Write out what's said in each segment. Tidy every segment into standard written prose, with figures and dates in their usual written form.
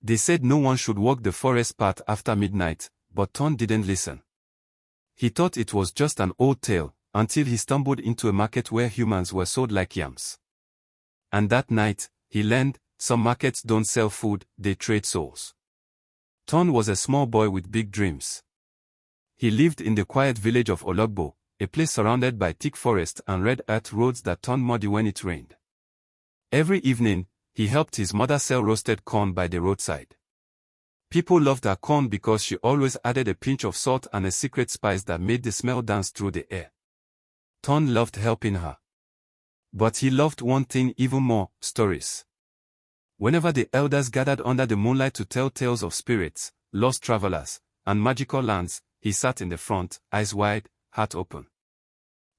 They said no one should walk the forest path after midnight, but Tunde didn't listen. He thought it was just an old tale, until he stumbled into a market where humans were sold like yams. And that night, he learned, some markets don't sell food, they trade souls. Tunde was a small boy with big dreams. He lived in the quiet village of Ologbo, a place surrounded by thick forest and red earth roads that turned muddy when it rained. Every evening, he helped his mother sell roasted corn by the roadside. People loved her corn because she always added a pinch of salt and a secret spice that made the smell dance through the air. Tunde loved helping her. But he loved one thing even more, stories. Whenever the elders gathered under the moonlight to tell tales of spirits, lost travelers, and magical lands, he sat in the front, eyes wide, heart open.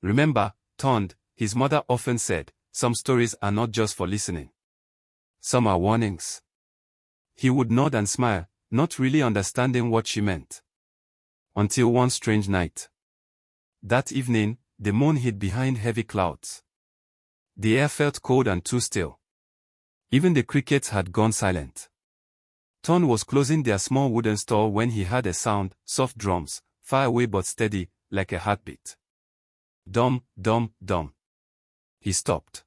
Remember, Tunde, his mother often said, some stories are not just for listening. Some are warnings. He would nod and smile, not really understanding what she meant. Until one strange night. That evening, the moon hid behind heavy clouds. The air felt cold and too still. Even the crickets had gone silent. Tunde was closing their small wooden store when he heard a sound, soft drums, far away but steady, like a heartbeat. Dum, dum, dum. He stopped.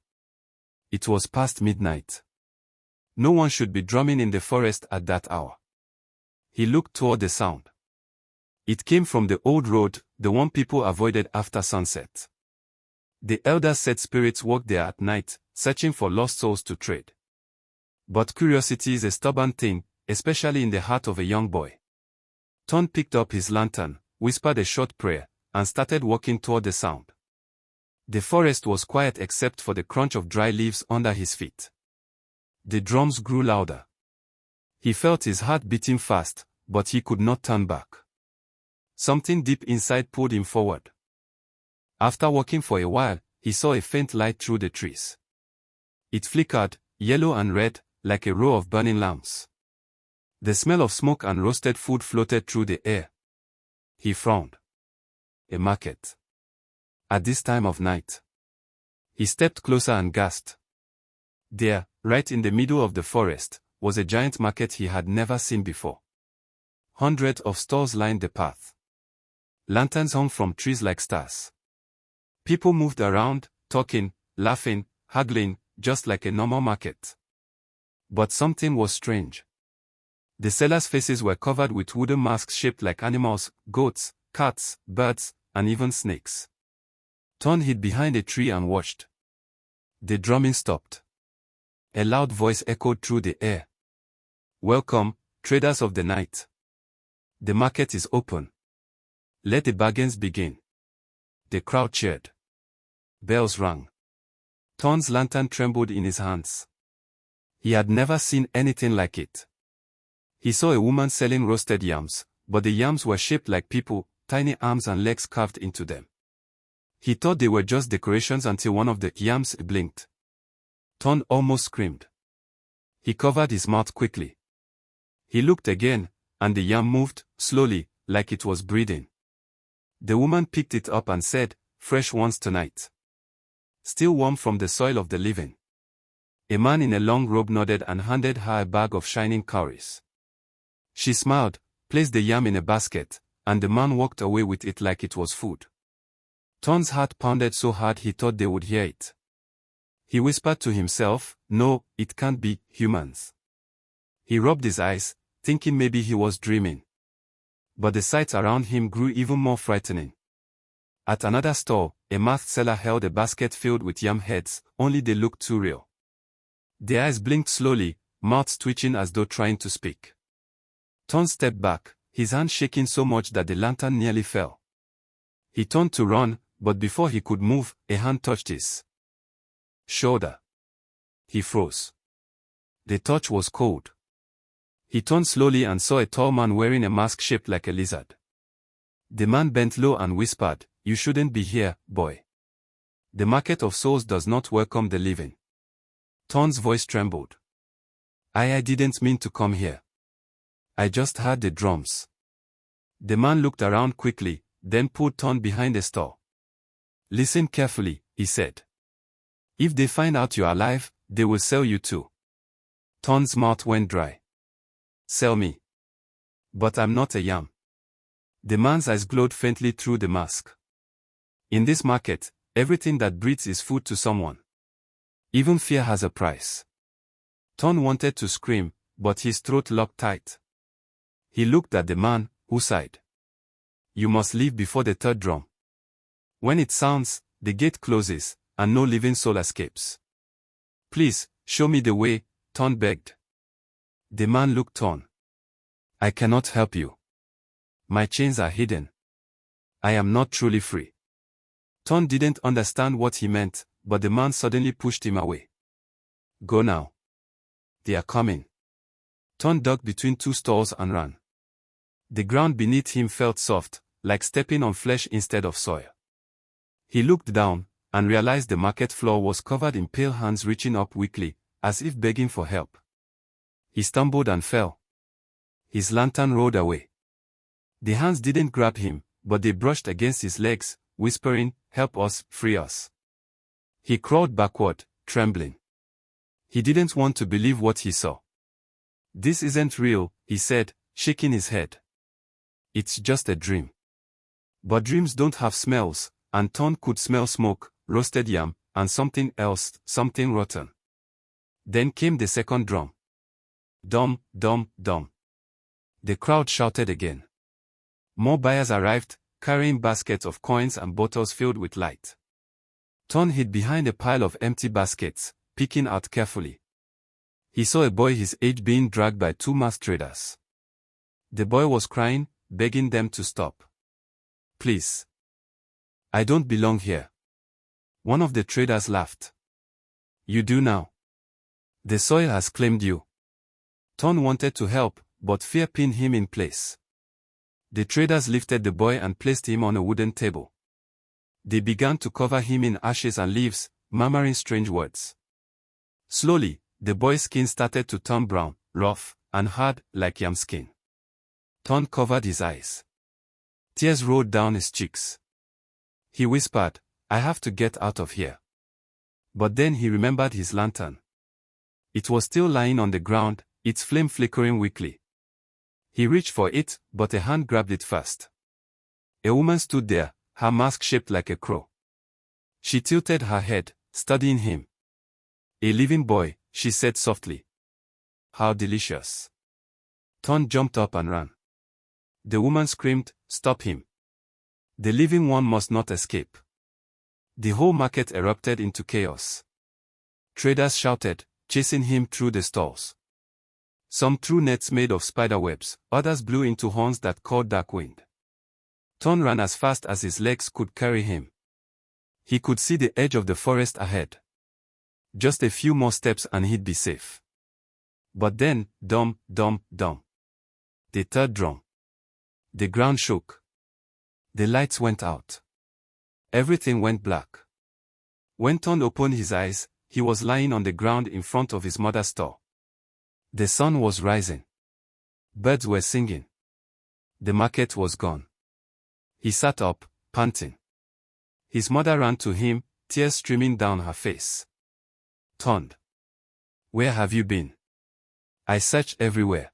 It was past midnight. No one should be drumming in the forest at that hour. He looked toward the sound. It came from the old road, the one people avoided after sunset. The elders said spirits walk there at night, searching for lost souls to trade. But curiosity is a stubborn thing, especially in the heart of a young boy. Tunde picked up his lantern, whispered a short prayer, and started walking toward the sound. The forest was quiet except for the crunch of dry leaves under his feet. The drums grew louder. He felt his heart beating fast, but he could not turn back. Something deep inside pulled him forward. After walking for a while, he saw a faint light through the trees. It flickered, yellow and red, like a row of burning lamps. The smell of smoke and roasted food floated through the air. He frowned. A market. At this time of night. He stepped closer and gasped. There, right in the middle of the forest, was a giant market he had never seen before. Hundreds of stalls lined the path. Lanterns hung from trees like stars. People moved around, talking, laughing, haggling, just like a normal market. But something was strange. The sellers' faces were covered with wooden masks shaped like animals, goats, cats, birds, and even snakes. Tunde hid behind a tree and watched. The drumming stopped. A loud voice echoed through the air. Welcome, traders of the night. The market is open. Let the bargains begin. The crowd cheered. Bells rang. Tunde's lantern trembled in his hands. He had never seen anything like it. He saw a woman selling roasted yams, but the yams were shaped like people, tiny arms and legs carved into them. He thought they were just decorations until one of the yams blinked. Tunde almost screamed. He covered his mouth quickly. He looked again, and the yam moved, slowly, like it was breathing. The woman picked it up and said, "Fresh ones tonight. Still warm from the soil of the living." A man in a long robe nodded and handed her a bag of shining cowries. She smiled, placed the yam in a basket, and the man walked away with it like it was food. Tunde's heart pounded so hard he thought they would hear it. He whispered to himself, "No, it can't be humans." He rubbed his eyes, thinking maybe he was dreaming. But the sights around him grew even more frightening. At another stall, a masked seller held a basket filled with yam heads, only they looked too real. Their eyes blinked slowly, mouths twitching as though trying to speak. Tunde stepped back, his hand shaking so much that the lantern nearly fell. He turned to run, but before he could move, a hand touched his shoulder. He froze. The touch was cold. He turned slowly and saw a tall man wearing a mask shaped like a lizard. The man bent low and whispered, "You shouldn't be here, boy. The market of souls does not welcome the living." Tunde's voice trembled. I didn't mean to come here. I just heard the drums." The man looked around quickly, then pulled Tunde behind a stall. "Listen carefully," he said. "If they find out you're alive, they will sell you too." Tunde's mouth went dry. Sell me. But I'm not a yam. The man's eyes glowed faintly through the mask. In this market, everything that breathes is food to someone. Even fear has a price. Ton wanted to scream, but his throat locked tight. He looked at the man, who sighed. You must leave before the third drum. When it sounds, the gate closes, and no living soul escapes. Please, show me the way, Ton begged. The man looked on. I cannot help you. My chains are hidden. I am not truly free. Ton didn't understand what he meant, but the man suddenly pushed him away. Go now. They are coming. Ton ducked between two stalls and ran. The ground beneath him felt soft, like stepping on flesh instead of soil. He looked down, and realized the market floor was covered in pale hands reaching up weakly, as if begging for help. He stumbled and fell. His lantern rolled away. The hands didn't grab him, but they brushed against his legs, whispering, "Help us, free us." He crawled backward, trembling. He didn't want to believe what he saw. This isn't real, he said, shaking his head. It's just a dream. But dreams don't have smells, and Ton could smell smoke, roasted yam, and something else, something rotten. Then came the second drum. Dum, dum, dum. The crowd shouted again. More buyers arrived, carrying baskets of coins and bottles filled with light. Ton hid behind a pile of empty baskets, picking out carefully. He saw a boy his age being dragged by two masked traders. The boy was crying, begging them to stop. Please. I don't belong here. One of the traders laughed. You do now. The soil has claimed you. Ton wanted to help, but fear pinned him in place. The traders lifted the boy and placed him on a wooden table. They began to cover him in ashes and leaves, murmuring strange words. Slowly, the boy's skin started to turn brown, rough, and hard, like yam skin. Ton covered his eyes. Tears rolled down his cheeks. He whispered, I have to get out of here. But then he remembered his lantern. It was still lying on the ground, its flame flickering weakly. He reached for it, but a hand grabbed it first. A woman stood there, her mask shaped like a crow. She tilted her head, studying him. A living boy, she said softly. How delicious. Ton jumped up and ran. The woman screamed, Stop him. The living one must not escape. The whole market erupted into chaos. Traders shouted, chasing him through the stalls. Some threw nets made of spider webs, others blew into horns that caught dark wind. Ton ran as fast as his legs could carry him. He could see the edge of the forest ahead. Just a few more steps and he'd be safe. But then, dum, dum, dum. The third drum. The ground shook. The lights went out. Everything went black. When Ton opened his eyes, he was lying on the ground in front of his mother's store. The sun was rising. Birds were singing. The market was gone. He sat up, panting. His mother ran to him, tears streaming down her face. Tunde. Where have you been? I searched everywhere.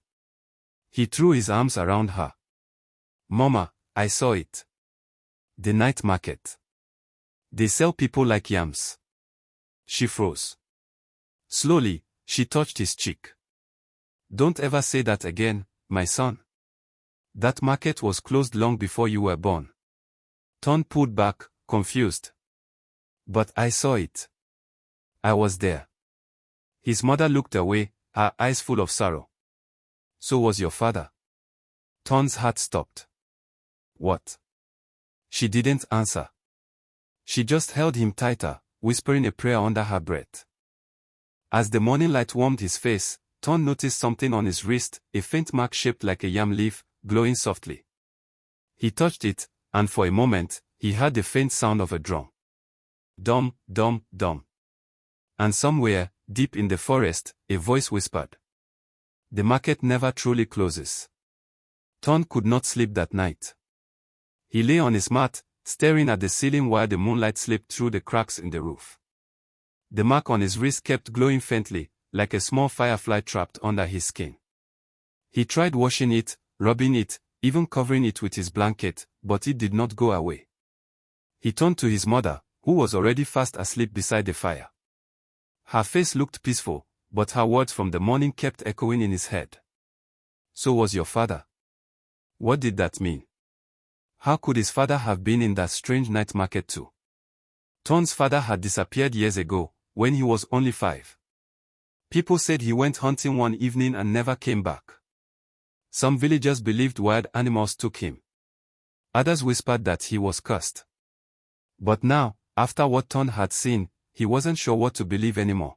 He threw his arms around her. Mama, I saw it. The night market. They sell people like yams. She froze. Slowly, she touched his cheek. Don't ever say that again, my son. That market was closed long before you were born. Ton pulled back, confused. But I saw it. I was there. His mother looked away, her eyes full of sorrow. So was your father. Ton's heart stopped. What? She didn't answer. She just held him tighter, whispering a prayer under her breath. As the morning light warmed his face, Ton noticed something on his wrist, a faint mark shaped like a yam leaf, glowing softly. He touched it, and for a moment, he heard the faint sound of a drum. Dum, dum, dum. And somewhere, deep in the forest, a voice whispered. The market never truly closes. Ton could not sleep that night. He lay on his mat, staring at the ceiling while the moonlight slipped through the cracks in the roof. The mark on his wrist kept glowing faintly, like a small firefly trapped under his skin. He tried washing it, rubbing it, even covering it with his blanket, but it did not go away. He turned to his mother, who was already fast asleep beside the fire. Her face looked peaceful, but her words from the morning kept echoing in his head. So was your father? What did that mean? How could his father have been in that strange night market too? Ton's father had disappeared years ago, when he was only 5. People said he went hunting one evening and never came back. Some villagers believed wild animals took him. Others whispered that he was cursed. But now, after what Ton had seen, he wasn't sure what to believe anymore.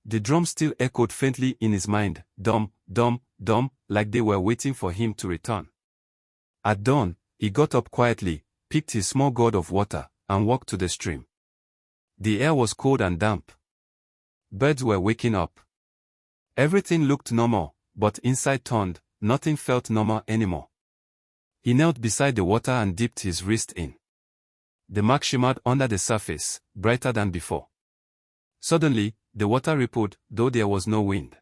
The drums still echoed faintly in his mind, dum, dum, dum, like they were waiting for him to return. At dawn, he got up quietly, picked his small gourd of water, and walked to the stream. The air was cold and damp. Birds were waking up. Everything looked normal, but inside Ton, nothing felt normal anymore. He knelt beside the water and dipped his wrist in. The mark shimmered under the surface, brighter than before. Suddenly, the water rippled, though there was no wind.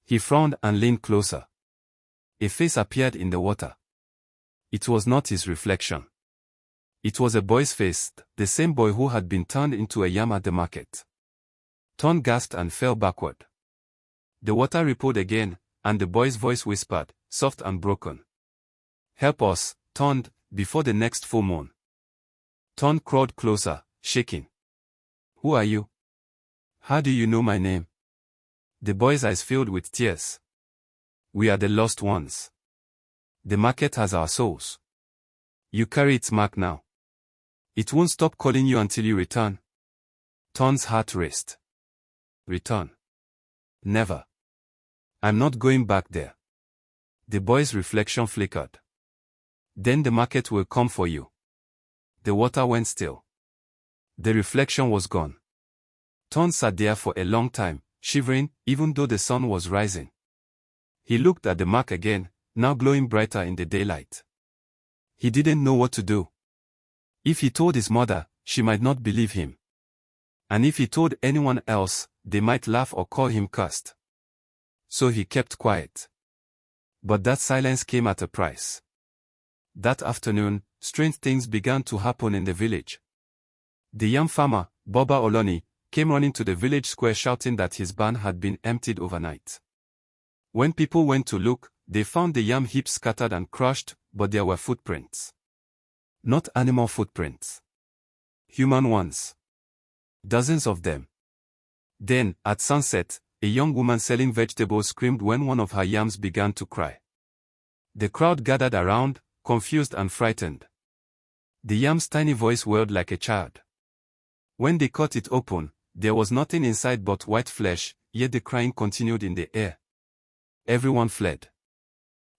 He frowned and leaned closer. A face appeared in the water. It was not his reflection. It was a boy's face, the same boy who had been turned into a yam at the market. Ton gasped and fell backward. The water rippled again, and the boy's voice whispered, soft and broken. Help us, Ton, before the next full moon. Ton crawled closer, shaking. Who are you? How do you know my name? The boy's eyes filled with tears. We are the lost ones. The market has our souls. You carry its mark now. It won't stop calling you until you return. Ton's heart raced. Return? Never. I'm not going back there. The boy's reflection flickered. Then the market will come for you. The water went still. The reflection was gone. Ton sat there for a long time, shivering, even though the sun was rising. He looked at the mark again, now glowing brighter in the daylight. He didn't know what to do. If he told his mother, she might not believe him. And if he told anyone else, they might laugh or call him cursed. So he kept quiet. But that silence came at a price. That afternoon, strange things began to happen in the village. The yam farmer, Boba Oloni, came running to the village square shouting that his barn had been emptied overnight. When people went to look, they found the yam heaps scattered and crushed, but there were footprints. Not animal footprints. Human ones. Dozens of them. Then, at sunset, a young woman selling vegetables screamed when one of her yams began to cry. The crowd gathered around, confused and frightened. The yam's tiny voice wailed like a child. When they cut it open, there was nothing inside but white flesh, yet the crying continued in the air. Everyone fled.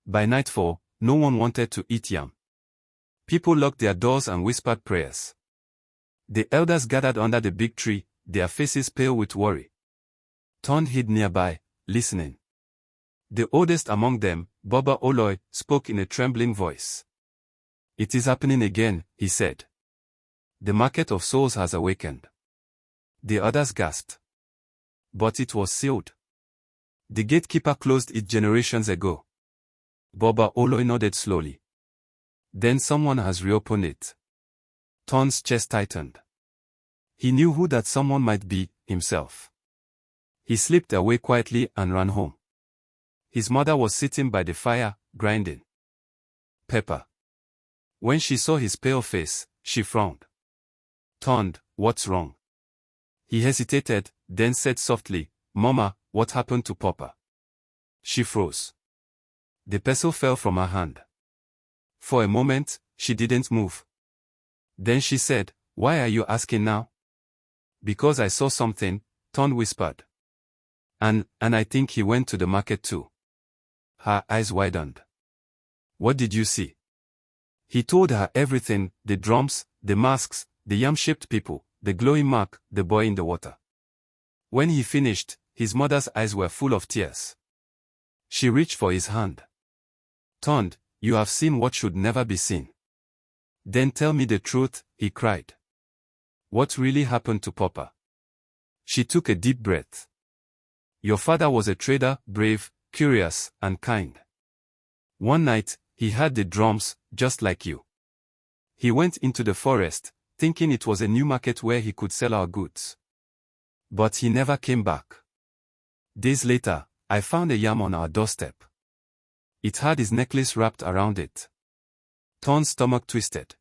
By nightfall, no one wanted to eat yam. People locked their doors and whispered prayers. The elders gathered under the big tree, their faces pale with worry. Ton hid nearby, listening. The oldest among them, Boba Oloi, spoke in a trembling voice. It is happening again, he said. The market of souls has awakened. The others gasped. But it was sealed. The gatekeeper closed it generations ago. Boba Oloi nodded slowly. Then someone has reopened it. Ton's chest tightened. He knew who that someone might be, himself. He slipped away quietly and ran home. His mother was sitting by the fire, grinding pepper. When she saw his pale face, she frowned. Ton, what's wrong? He hesitated, then said softly, Mama, what happened to Papa? She froze. The pestle fell from her hand. For a moment, she didn't move. Then she said, Why are you asking now? Because I saw something, Ton whispered. And I think he went to the market too. Her eyes widened. What did you see? He told her everything, the drums, the masks, the yam-shaped people, the glowing mark, the boy in the water. When he finished, his mother's eyes were full of tears. She reached for his hand. Ton, you have seen what should never be seen. Then tell me the truth, he cried. What really happened to Papa? She took a deep breath. Your father was a trader, brave, curious, and kind. One night, he heard the drums, just like you. He went into the forest, thinking it was a new market where he could sell our goods. But he never came back. Days later, I found a yam on our doorstep. It had his necklace wrapped around it. Ton's stomach twisted.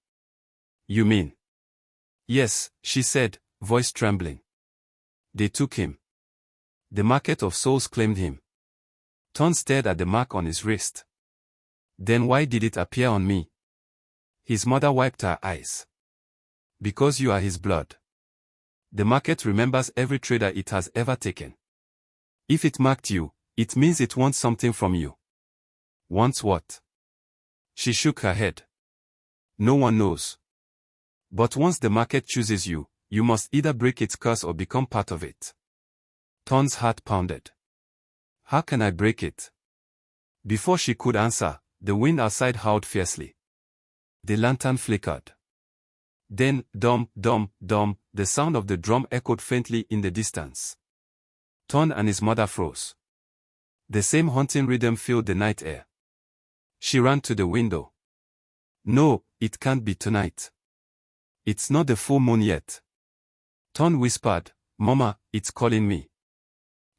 You mean? Yes, she said, voice trembling. They took him. The market of souls claimed him. Ton stared at the mark on his wrist. Then why did it appear on me? His mother wiped her eyes. Because you are his blood. The market remembers every trader it has ever taken. If it marked you, it means it wants something from you. Wants what? She shook her head. No one knows. But once the market chooses you, you must either break its curse or become part of it. Ton's heart pounded. How can I break it? Before she could answer, the wind outside howled fiercely. The lantern flickered. Then, dum, dum, dum, the sound of the drum echoed faintly in the distance. Ton and his mother froze. The same haunting rhythm filled the night air. She ran to the window. No, it can't be tonight. It's not the full moon yet. Ton whispered, Mama, it's calling me.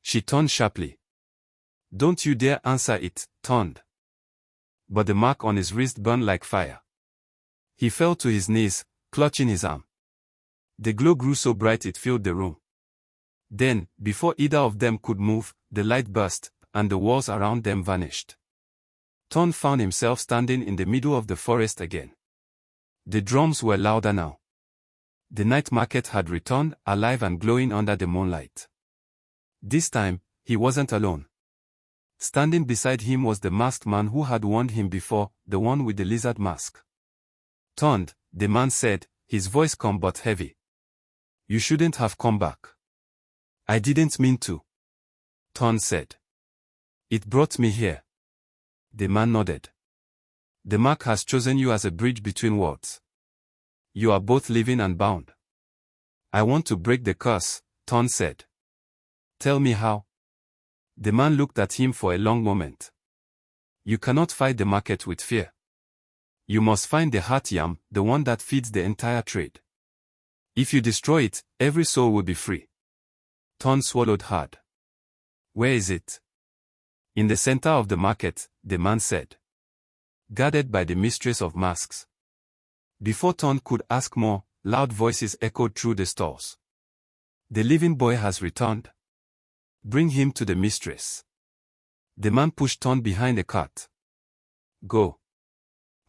She turned sharply. Don't you dare answer it, Ton. But the mark on his wrist burned like fire. He fell to his knees, clutching his arm. The glow grew so bright it filled the room. Then, before either of them could move, the light burst, and the walls around them vanished. Ton found himself standing in the middle of the forest again. The drums were louder now. The night market had returned, alive and glowing under the moonlight. This time, he wasn't alone. Standing beside him was the masked man who had warned him before, the one with the lizard mask. Ton, the man said, his voice calm but heavy. You shouldn't have come back. I didn't mean to. Ton said. It brought me here. The man nodded. The mark has chosen you as a bridge between worlds. You are both living and bound. I want to break the curse, Ton said. Tell me how. The man looked at him for a long moment. You cannot fight the market with fear. You must find the heart yam, the one that feeds the entire trade. If you destroy it, every soul will be free. Ton swallowed hard. Where is it? In the center of the market, the man said. Guarded by the mistress of masks. Before Ton could ask more, loud voices echoed through the stalls. The living boy has returned. Bring him to the mistress. The man pushed Ton behind a cart. Go.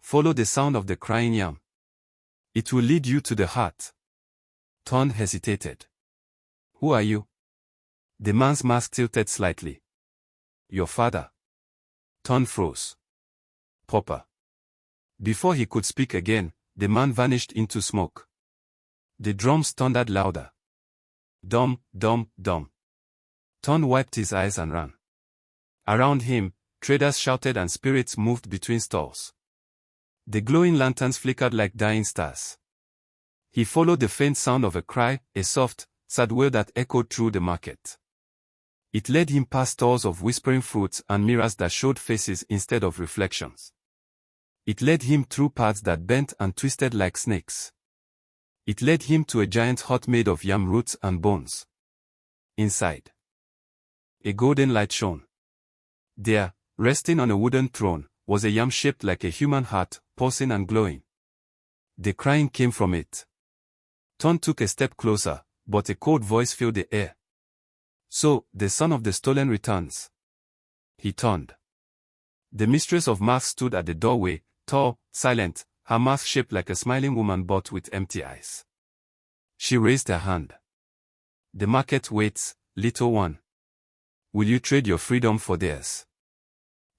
Follow the sound of the crying yam. It will lead you to the heart. Ton hesitated. Who are you? The man's mask tilted slightly. Your father. Ton froze. Papa. Before he could speak again, the man vanished into smoke. The drums thundered louder. Dum, dum, dum. Ton wiped his eyes and ran. Around him, traders shouted and spirits moved between stalls. The glowing lanterns flickered like dying stars. He followed the faint sound of a cry, a soft, sad wail that echoed through the market. It led him past stalls of whispering fruits and mirrors that showed faces instead of reflections. It led him through paths that bent and twisted like snakes. It led him to a giant hut made of yam roots and bones. Inside, a golden light shone. There, resting on a wooden throne, was a yam shaped like a human heart, pulsing and glowing. The crying came from it. Ton took a step closer, but a cold voice filled the air. So, the son of the stolen returns. He turned. The mistress of masks stood at the doorway, tall, silent, her mask shaped like a smiling woman but with empty eyes. She raised her hand. The market waits, little one. Will you trade your freedom for theirs?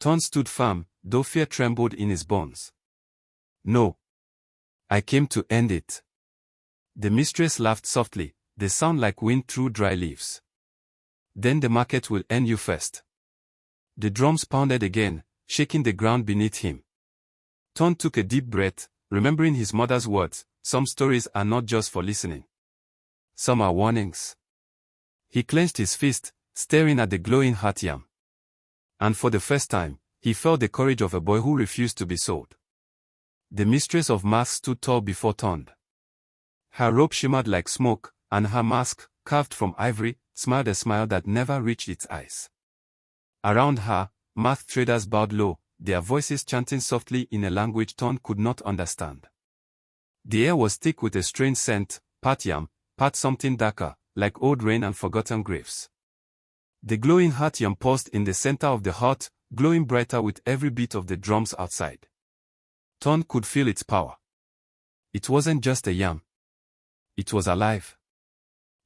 Ton stood firm, though fear trembled in his bones. No. I came to end it. The mistress laughed softly, the sound like wind through dry leaves. Then the market will end you first. The drums pounded again, shaking the ground beneath him. Ton took a deep breath, remembering his mother's words, some stories are not just for listening. Some are warnings. He clenched his fist, staring at the glowing heart yam. And for the first time, he felt the courage of a boy who refused to be sold. The mistress of masks stood tall before Tunde. Her robe shimmered like smoke, and her mask, carved from ivory, smiled a smile that never reached its eyes. Around her, masked traders bowed low, their voices chanting softly in a language Tunde could not understand. The air was thick with a strange scent, part yam, part something darker, like old rain and forgotten graves. The glowing heart yam paused in the center of the hut, glowing brighter with every beat of the drums outside. Tunde could feel its power. It wasn't just a yam. It was alive.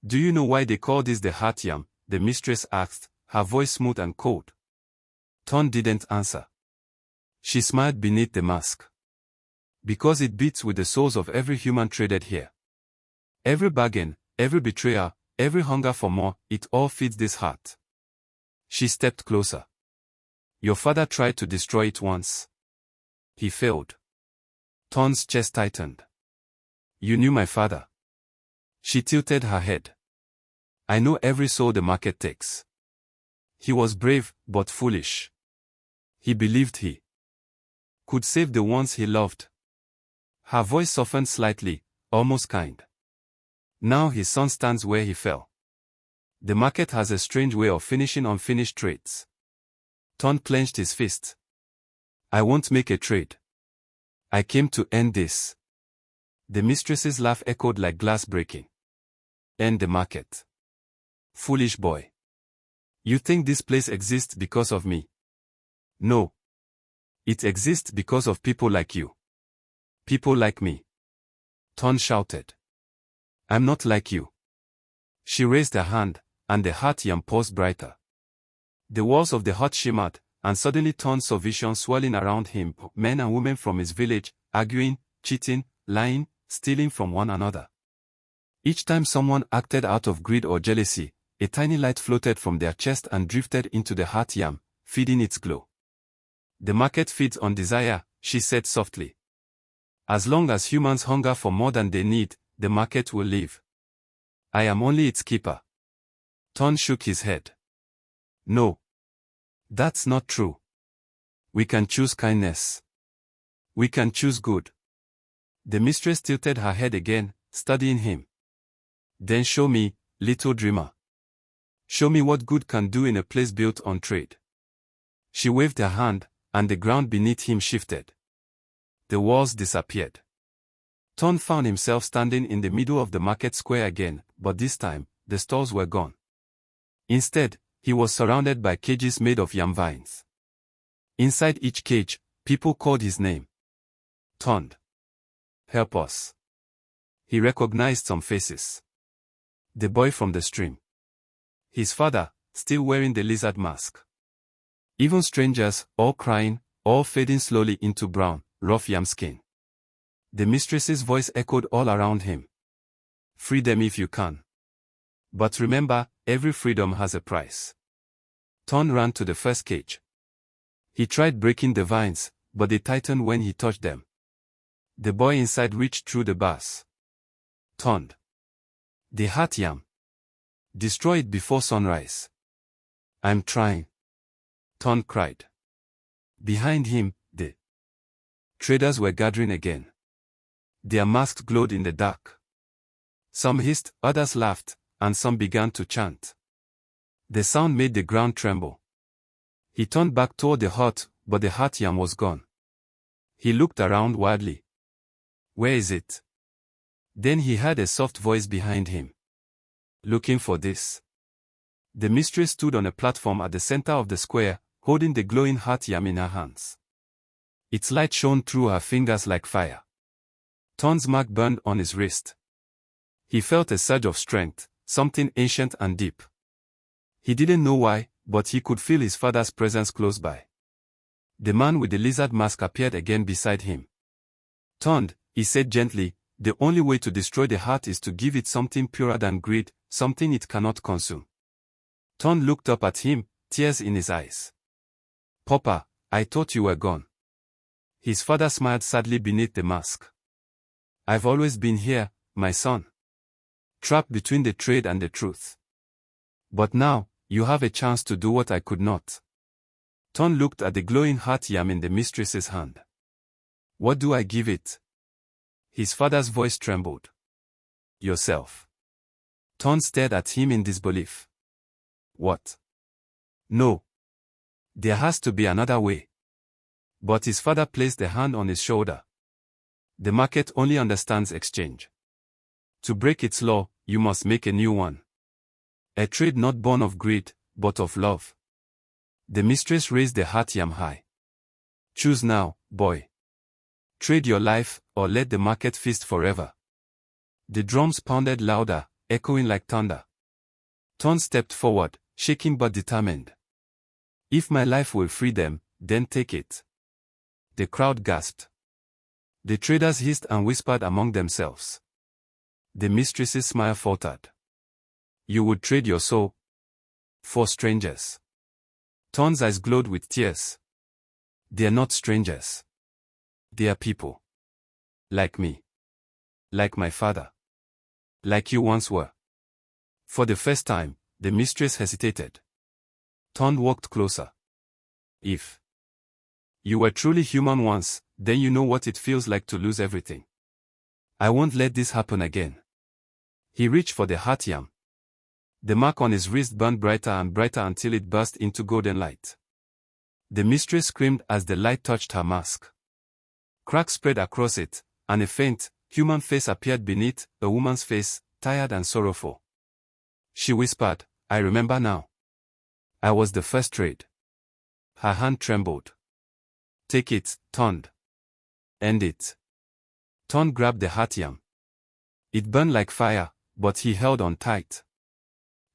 Do you know why they call this the heart yam? The mistress asked, her voice smooth and cold. Tunde didn't answer. She smiled beneath the mask. Because it beats with the souls of every human traded here. Every bargain, every betrayal, every hunger for more, it all feeds this heart. She stepped closer. Your father tried to destroy it once. He failed. Tunde's chest tightened. You knew my father. She tilted her head. I know every soul the market takes. He was brave, but foolish. He believed he could save the ones he loved. Her voice softened slightly, almost kind. Now his son stands where he fell. The market has a strange way of finishing unfinished trades. Tunde clenched his fist. I won't make a trade. I came to end this. The mistress's laugh echoed like glass breaking. End the market. Foolish boy. You think this place exists because of me? No. It exists because of people like you. People like me. Tunde shouted. I'm not like you. She raised her hand, and the heart yam paused brighter. The walls of the hut shimmered, and suddenly Tunde saw visions swirling around him, men and women from his village, arguing, cheating, lying, stealing from one another. Each time someone acted out of greed or jealousy, a tiny light floated from their chest and drifted into the heart yam, feeding its glow. The market feeds on desire, she said softly. As long as humans hunger for more than they need, the market will live. I am only its keeper. Tunde shook his head. No. That's not true. We can choose kindness. We can choose good. The mistress tilted her head again, studying him. Then show me, little dreamer. Show me what good can do in a place built on trade. She waved her hand, and the ground beneath him shifted. The walls disappeared. Tunde found himself standing in the middle of the market square again, but this time, the stalls were gone. Instead, he was surrounded by cages made of yam vines. Inside each cage, people called his name. Tunde. Help us. He recognized some faces. The boy from the stream. His father, still wearing the lizard mask. Even strangers, all crying, all fading slowly into brown, rough yam skin. The mistress's voice echoed all around him. Free them if you can. But remember, every freedom has a price. Tunde ran to the first cage. He tried breaking the vines, but they tightened when he touched them. The boy inside reached through the bars. Tunde. The heart yam. Destroy it before sunrise. I'm trying. Tunde cried. Behind him, the traders were gathering again. Their masks glowed in the dark. Some hissed, others laughed, and some began to chant. The sound made the ground tremble. He turned back toward the hut, but the heart yam was gone. He looked around wildly. Where is it? Then he heard a soft voice behind him. Looking for this. The mistress stood on a platform at the center of the square, holding the glowing heart yam in her hands. Its light shone through her fingers like fire. Tunde's mark burned on his wrist. He felt a surge of strength, something ancient and deep. He didn't know why, but he could feel his father's presence close by. The man with the lizard mask appeared again beside him. Tunde, he said gently, the only way to destroy the heart is to give it something purer than greed, something it cannot consume. Tunde looked up at him, tears in his eyes. Papa, I thought you were gone. His father smiled sadly beneath the mask. I've always been here, my son. Trapped between the trade and the truth. But now, you have a chance to do what I could not. Ton looked at the glowing hot yam in the mistress's hand. What do I give it? His father's voice trembled. Yourself. Ton stared at him in disbelief. What? No. There has to be another way. But his father placed a hand on his shoulder. The market only understands exchange. To break its law, you must make a new one. A trade not born of greed, but of love. The mistress raised the hot yam high. Choose now, boy. Trade your life, or let the market feast forever. The drums pounded louder, echoing like thunder. Ton stepped forward, shaking but determined. If my life will free them, then take it. The crowd gasped. The traders hissed and whispered among themselves. The mistress's smile faltered. You would trade your soul? For strangers. Ton's eyes glowed with tears. They are not strangers. They are people. Like me. Like my father. Like you once were. For the first time, the mistress hesitated. Ton walked closer. If you were truly human once, then you know what it feels like to lose everything. I won't let this happen again. He reached for the hot yam. The mark on his wrist burned brighter and brighter until it burst into golden light. The mistress screamed as the light touched her mask. Cracks spread across it, and a faint, human face appeared beneath, a woman's face, tired and sorrowful. She whispered, I remember now. I was the first trade. Her hand trembled. Take it, Tunde. End it. Ton grabbed the hot yam. It burned like fire, but he held on tight.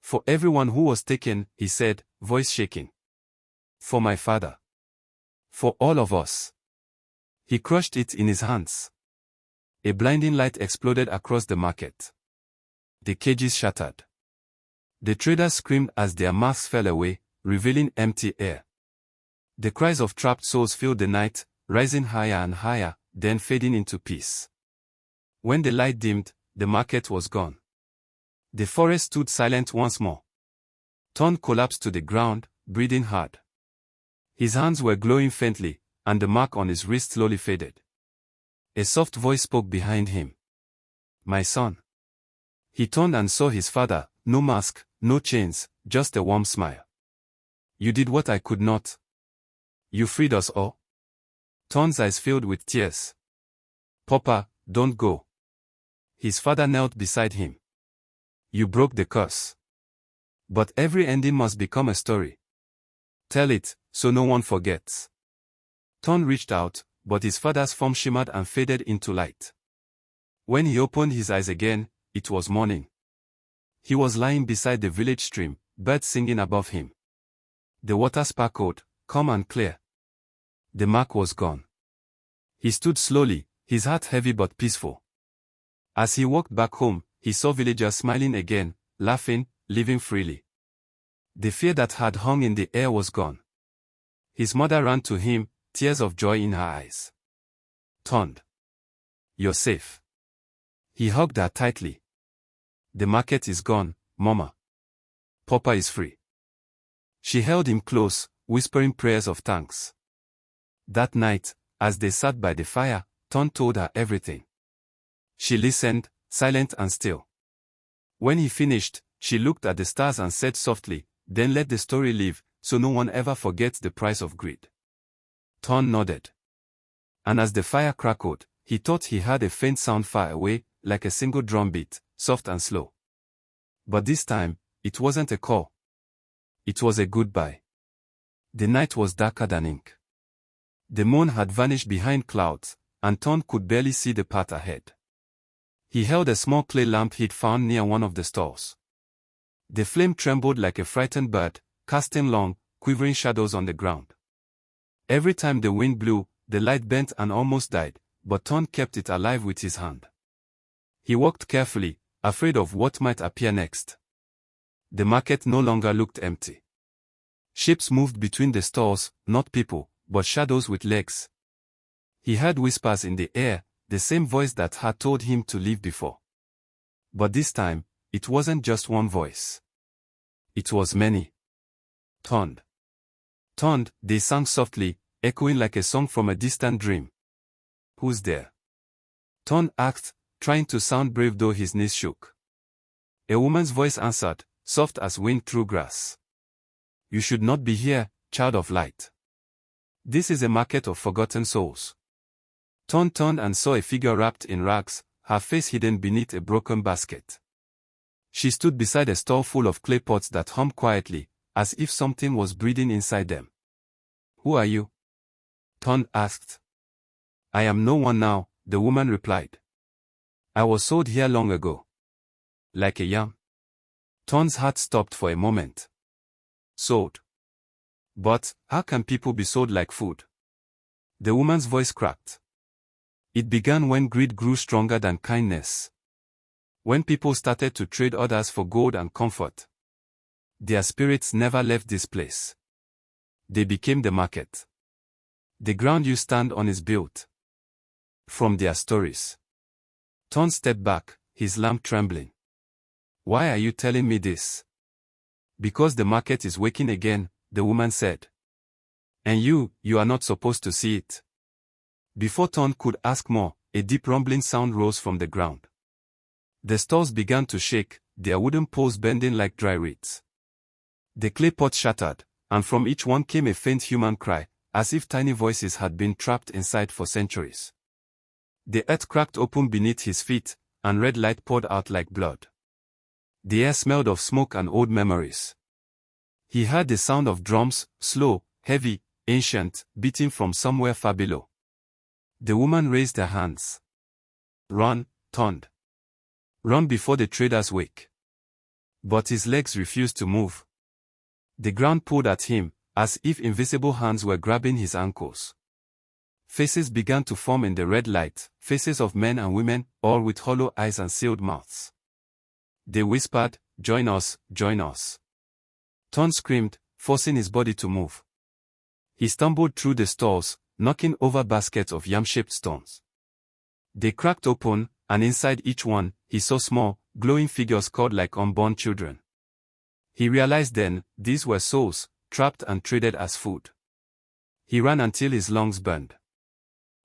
For everyone who was taken, he said, voice shaking. For my father. For all of us. He crushed it in his hands. A blinding light exploded across the market. The cages shattered. The traders screamed as their masks fell away, revealing empty air. The cries of trapped souls filled the night, rising higher and higher, then fading into peace. When the light dimmed, the market was gone. The forest stood silent once more. Ton collapsed to the ground, breathing hard. His hands were glowing faintly, and the mark on his wrist slowly faded. A soft voice spoke behind him. My son. He turned and saw his father, no mask, no chains, just a warm smile. You did what I could not. You freed us all. Ton's eyes filled with tears. Papa, don't go. His father knelt beside him. You broke the curse. But every ending must become a story. Tell it, so no one forgets. Ton reached out, but his father's form shimmered and faded into light. When he opened his eyes again, it was morning. He was lying beside the village stream, birds singing above him. The water sparkled, calm and clear. The mark was gone. He stood slowly, his heart heavy but peaceful. As he walked back home, he saw villagers smiling again, laughing, living freely. The fear that had hung in the air was gone. His mother ran to him, tears of joy in her eyes. Tunde. You're safe. He hugged her tightly. The market is gone, Mama. Papa is free. She held him close, whispering prayers of thanks. That night, as they sat by the fire, Tunde told her everything. She listened, silent and still. When he finished, she looked at the stars and said softly, then let the story live, so no one ever forgets the price of greed. Tunde nodded. And as the fire crackled, he thought he heard a faint sound far away, like a single drum beat, soft and slow. But this time, it wasn't a call. It was a goodbye. The night was darker than ink. The moon had vanished behind clouds, and Tunde could barely see the path ahead. He held a small clay lamp he'd found near one of the stalls. The flame trembled like a frightened bird, casting long, quivering shadows on the ground. Every time the wind blew, the light bent and almost died, but Tunde kept it alive with his hand. He walked carefully, afraid of what might appear next. The market no longer looked empty. Ships moved between the stalls, not people, but shadows with legs. He heard whispers in the air, the same voice that had told him to leave before. But this time, it wasn't just one voice. It was many. Tunde. Tunde, they sang softly, echoing like a song from a distant dream. Who's there? Tunde asked, trying to sound brave though his knees shook. A woman's voice answered, soft as wind through grass. You should not be here, child of light. This is a market of forgotten souls. Tunde turned and saw a figure wrapped in rags, her face hidden beneath a broken basket. She stood beside a stall full of clay pots that hummed quietly, as if something was breathing inside them. Who are you? Tunde asked. I am no one now, the woman replied. I was sold here long ago. Like a yam. Tunde's heart stopped for a moment. Sold. But, how can people be sold like food? The woman's voice cracked. It began when greed grew stronger than kindness. When people started to trade others for gold and comfort. Their spirits never left this place. They became the market. The ground you stand on is built from their stories. Tunde stepped back, his lamp trembling. Why are you telling me this? Because the market is waking again, the woman said. And you are not supposed to see it. Before Tunde could ask more, a deep rumbling sound rose from the ground. The stalls began to shake, their wooden poles bending like dry reeds. The clay pots shattered, and from each one came a faint human cry, as if tiny voices had been trapped inside for centuries. The earth cracked open beneath his feet, and red light poured out like blood. The air smelled of smoke and old memories. He heard the sound of drums, slow, heavy, ancient, beating from somewhere far below. The woman raised her hands. Run, Tunde. Run before the traders wake. But his legs refused to move. The ground pulled at him, as if invisible hands were grabbing his ankles. Faces began to form in the red light, faces of men and women, all with hollow eyes and sealed mouths. They whispered, "Join us, join us." Tunde screamed, forcing his body to move. He stumbled through the stalls, knocking over baskets of yam-shaped stones. They cracked open, and inside each one, he saw small, glowing figures called like unborn children. He realized then, these were souls, trapped and traded as food. He ran until his lungs burned.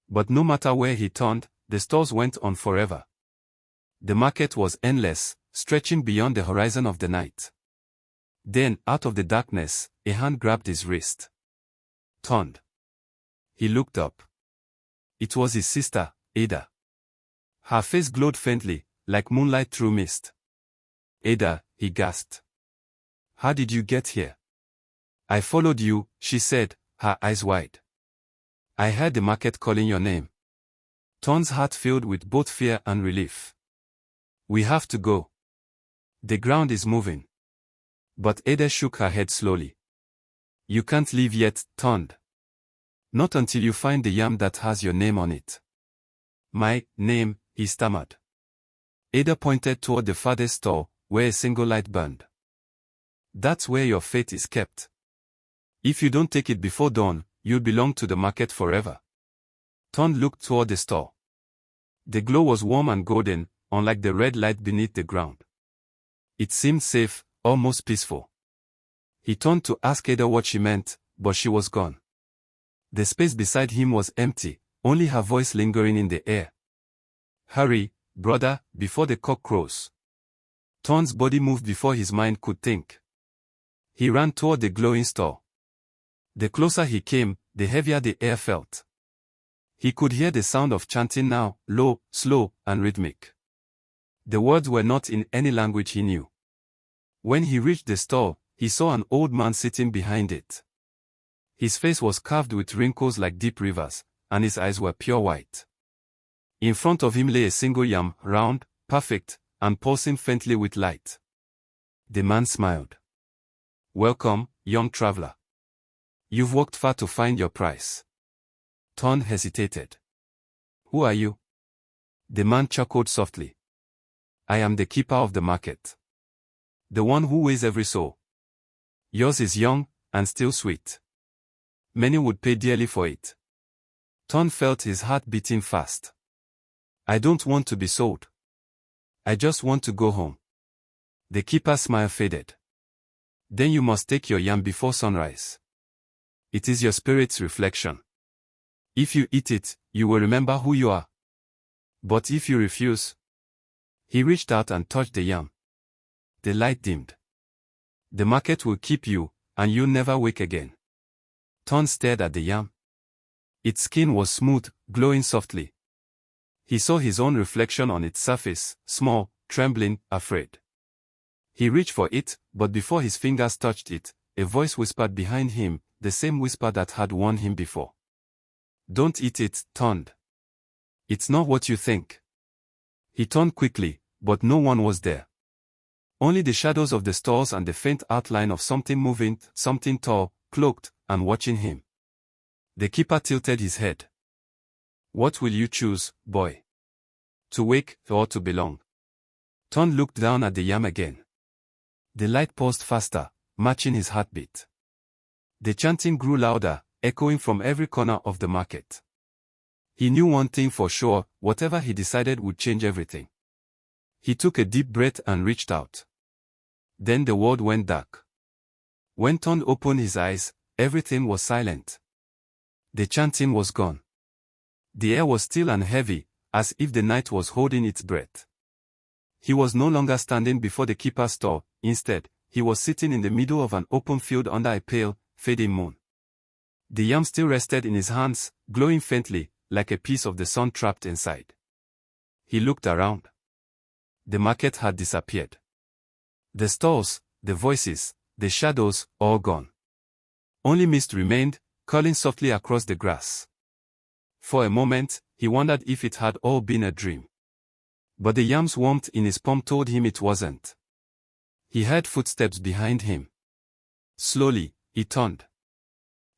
But no matter where he turned, the stalls went on forever. The market was endless, stretching beyond the horizon of the night. Then, out of the darkness, a hand grabbed his wrist. Tunde. He looked up. It was his sister, Ada. Her face glowed faintly, like moonlight through mist. Ada, he gasped. How did you get here? I followed you, she said, her eyes wide. I heard the market calling your name. Tunde's heart filled with both fear and relief. We have to go. The ground is moving. But Ada shook her head slowly. You can't leave yet, Tunde. Not until you find the yam that has your name on it. My name, he stammered. Ada pointed toward the farthest stall, where a single light burned. That's where your fate is kept. If you don't take it before dawn, you'll belong to the market forever. Tunde looked toward the stall. The glow was warm and golden, unlike the red light beneath the ground. It seemed safe, almost peaceful. He turned to ask Ada what she meant, but she was gone. The space beside him was empty, only her voice lingering in the air. Hurry, brother, before the cock crows. Tunde's body moved before his mind could think. He ran toward the glowing stall. The closer he came, the heavier the air felt. He could hear the sound of chanting now, low, slow, and rhythmic. The words were not in any language he knew. When he reached the stall, he saw an old man sitting behind it. His face was carved with wrinkles like deep rivers, and his eyes were pure white. In front of him lay a single yam, round, perfect, and pulsing faintly with light. The man smiled. Welcome, young traveler. You've walked far to find your prize. Tunde hesitated. Who are you? The man chuckled softly. I am the keeper of the market. The one who weighs every soul. Yours is young, and still sweet. Many would pay dearly for it. Tunde felt his heart beating fast. I don't want to be sold. I just want to go home. The keeper's smile faded. Then you must take your yam before sunrise. It is your spirit's reflection. If you eat it, you will remember who you are. But if you refuse... He reached out and touched the yam. The light dimmed. The market will keep you, and you'll never wake again. Tunde stared at the yam. Its skin was smooth, glowing softly. He saw his own reflection on its surface, small, trembling, afraid. He reached for it, but before his fingers touched it, a voice whispered behind him, the same whisper that had warned him before. Don't eat it, Tunde. It's not what you think. He turned quickly, but no one was there. Only the shadows of the stalls and the faint outline of something moving, something tall, cloaked, and watching him. The keeper tilted his head. What will you choose, boy? To wake, or to belong? Tunde looked down at the yam again. The light pulsed faster, matching his heartbeat. The chanting grew louder, echoing from every corner of the market. He knew one thing for sure, whatever he decided would change everything. He took a deep breath and reached out. Then the world went dark. When Tunde opened his eyes, everything was silent. The chanting was gone. The air was still and heavy, as if the night was holding its breath. He was no longer standing before the keeper's store. Instead, he was sitting in the middle of an open field under a pale, fading moon. The yam still rested in his hands, glowing faintly, like a piece of the sun trapped inside. He looked around. The market had disappeared. The stalls, the voices, the shadows, all gone. Only mist remained, curling softly across the grass. For a moment, he wondered if it had all been a dream. But the yam's warmth in his palm told him it wasn't. He heard footsteps behind him. Slowly, he turned.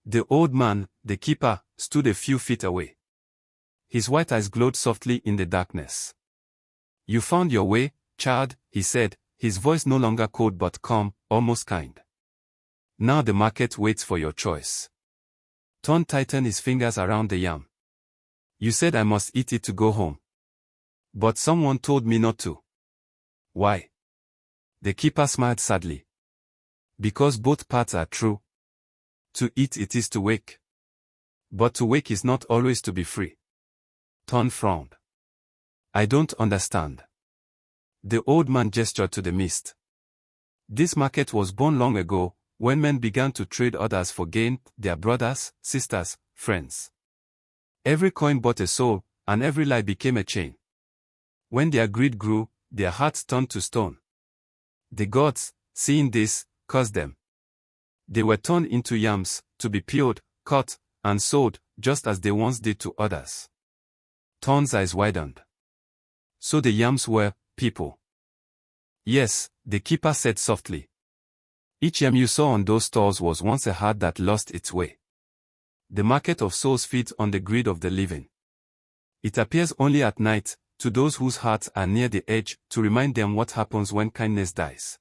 The old man, the keeper, stood a few feet away. His white eyes glowed softly in the darkness. You found your way, child, he said, his voice no longer cold but calm, almost kind. Now the market waits for your choice. Tunde tightened his fingers around the yam. You said I must eat it to go home. But someone told me not to. Why? The keeper smiled sadly. Because both parts are true. To eat it is to wake. But to wake is not always to be free. Tunde frowned. I don't understand. The old man gestured to the mist. This market was born long ago, when men began to trade others for gain, their brothers, sisters, friends. Every coin bought a soul, and every lie became a chain. When their greed grew, their hearts turned to stone. The gods, seeing this, cursed them. They were turned into yams, to be peeled, cut, and sold, just as they once did to others. Tunde's eyes widened. So the yams were people. Yes, the keeper said softly. Each yam you saw on those stalls was once a heart that lost its way. The market of souls feeds on the greed of the living. It appears only at night, to those whose hearts are near the edge, to remind them what happens when kindness dies.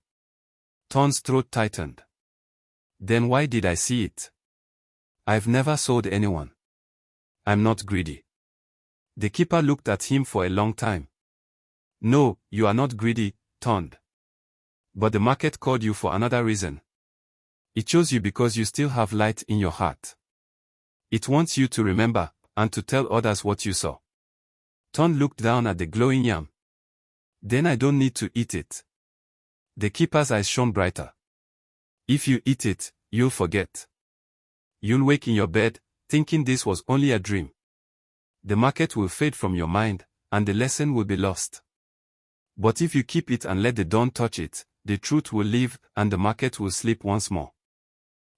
Tunde's throat tightened. Then why did I see it? I've never sold anyone. I'm not greedy. The keeper looked at him for a long time. No, you are not greedy, Tunde. But the market called you for another reason. It chose you because you still have light in your heart. It wants you to remember, and to tell others what you saw. Tunde looked down at the glowing yam. Then I don't need to eat it. The keeper's eyes shone brighter. If you eat it, you'll forget. You'll wake in your bed, thinking this was only a dream. The market will fade from your mind, and the lesson will be lost. But if you keep it and let the dawn touch it, the truth will live, and the market will sleep once more.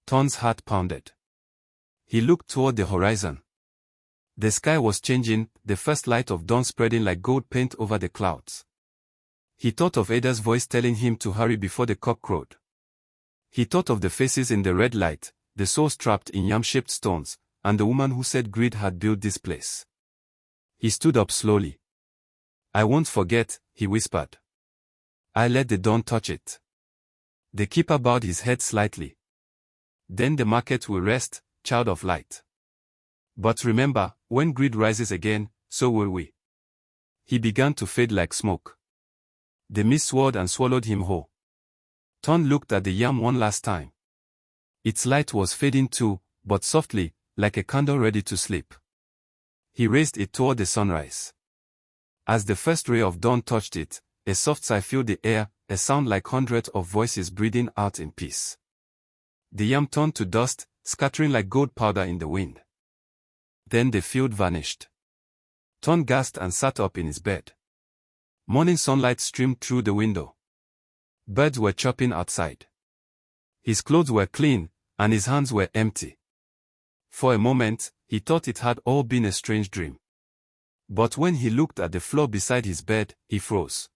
Tunde's heart pounded. He looked toward the horizon. The sky was changing, the first light of dawn spreading like gold paint over the clouds. He thought of Ada's voice telling him to hurry before the cock crowed. He thought of the faces in the red light, the souls trapped in yam-shaped stones, and the woman who said greed had built this place. He stood up slowly. I won't forget, he whispered. I'll let the dawn touch it. The keeper bowed his head slightly. Then the market will rest, child of light. But remember, when greed rises again, so will we. He began to fade like smoke. The mist swirled and swallowed him whole. Tunde looked at the yam one last time. Its light was fading too, but softly, like a candle ready to sleep. He raised it toward the sunrise. As the first ray of dawn touched it, a soft sigh filled the air, a sound like hundreds of voices breathing out in peace. The yam turned to dust, scattering like gold powder in the wind. Then the field vanished. Tunde gasped and sat up in his bed. Morning sunlight streamed through the window. Birds were chirping outside. His clothes were clean, and his hands were empty. For a moment, he thought it had all been a strange dream. But when he looked at the floor beside his bed, he froze.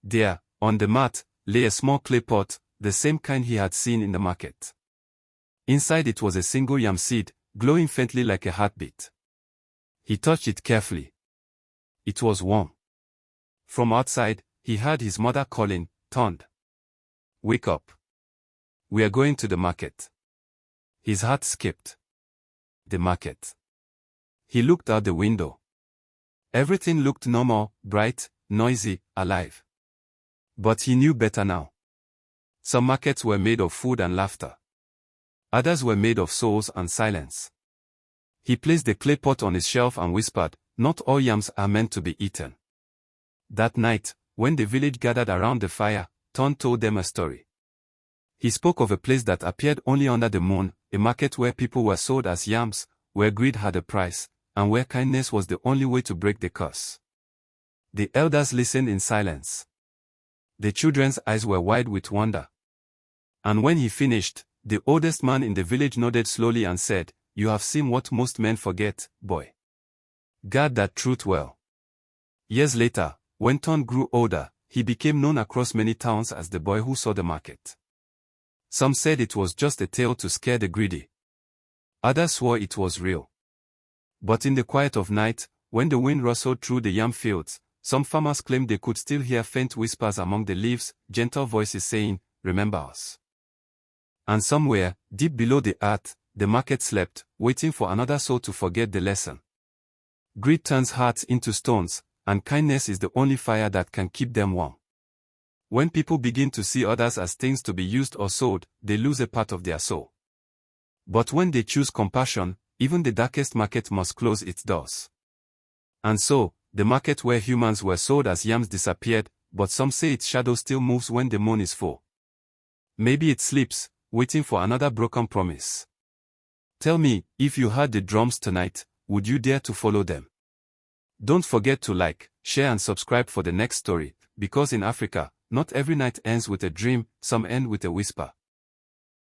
There, on the mat, lay a small clay pot, the same kind he had seen in the market. Inside it was a single yam seed, glowing faintly like a heartbeat. He touched it carefully. It was warm. From outside, he heard his mother calling, "Tunde, wake up. We are going to the market." His heart skipped. The market. He looked out the window. Everything looked normal, bright, noisy, alive. But he knew better now. Some markets were made of food and laughter. Others were made of souls and silence. He placed the clay pot on his shelf and whispered, "Not all yams are meant to be eaten." That night, when the village gathered around the fire, Tunde told them a story. He spoke of a place that appeared only under the moon, a market where people were sold as yams, where greed had a price, and where kindness was the only way to break the curse. The elders listened in silence. The children's eyes were wide with wonder. And when he finished, the oldest man in the village nodded slowly and said, "You have seen what most men forget, boy. Guard that truth well." Years later, when Tunde grew older, he became known across many towns as the boy who saw the market. Some said it was just a tale to scare the greedy. Others swore it was real. But in the quiet of night, when the wind rustled through the yam fields, some farmers claimed they could still hear faint whispers among the leaves, gentle voices saying, "Remember us." And somewhere, deep below the earth, the market slept, waiting for another soul to forget the lesson. Greed turns hearts into stones, and kindness is the only fire that can keep them warm. When people begin to see others as things to be used or sold, they lose a part of their soul. But when they choose compassion, even the darkest market must close its doors. And so, the market where humans were sold as yams disappeared, but some say its shadow still moves when the moon is full. Maybe it sleeps, waiting for another broken promise. Tell me, if you heard the drums tonight, would you dare to follow them? Don't forget to like, share and subscribe for the next story, because in Africa, not every night ends with a dream, some end with a whisper.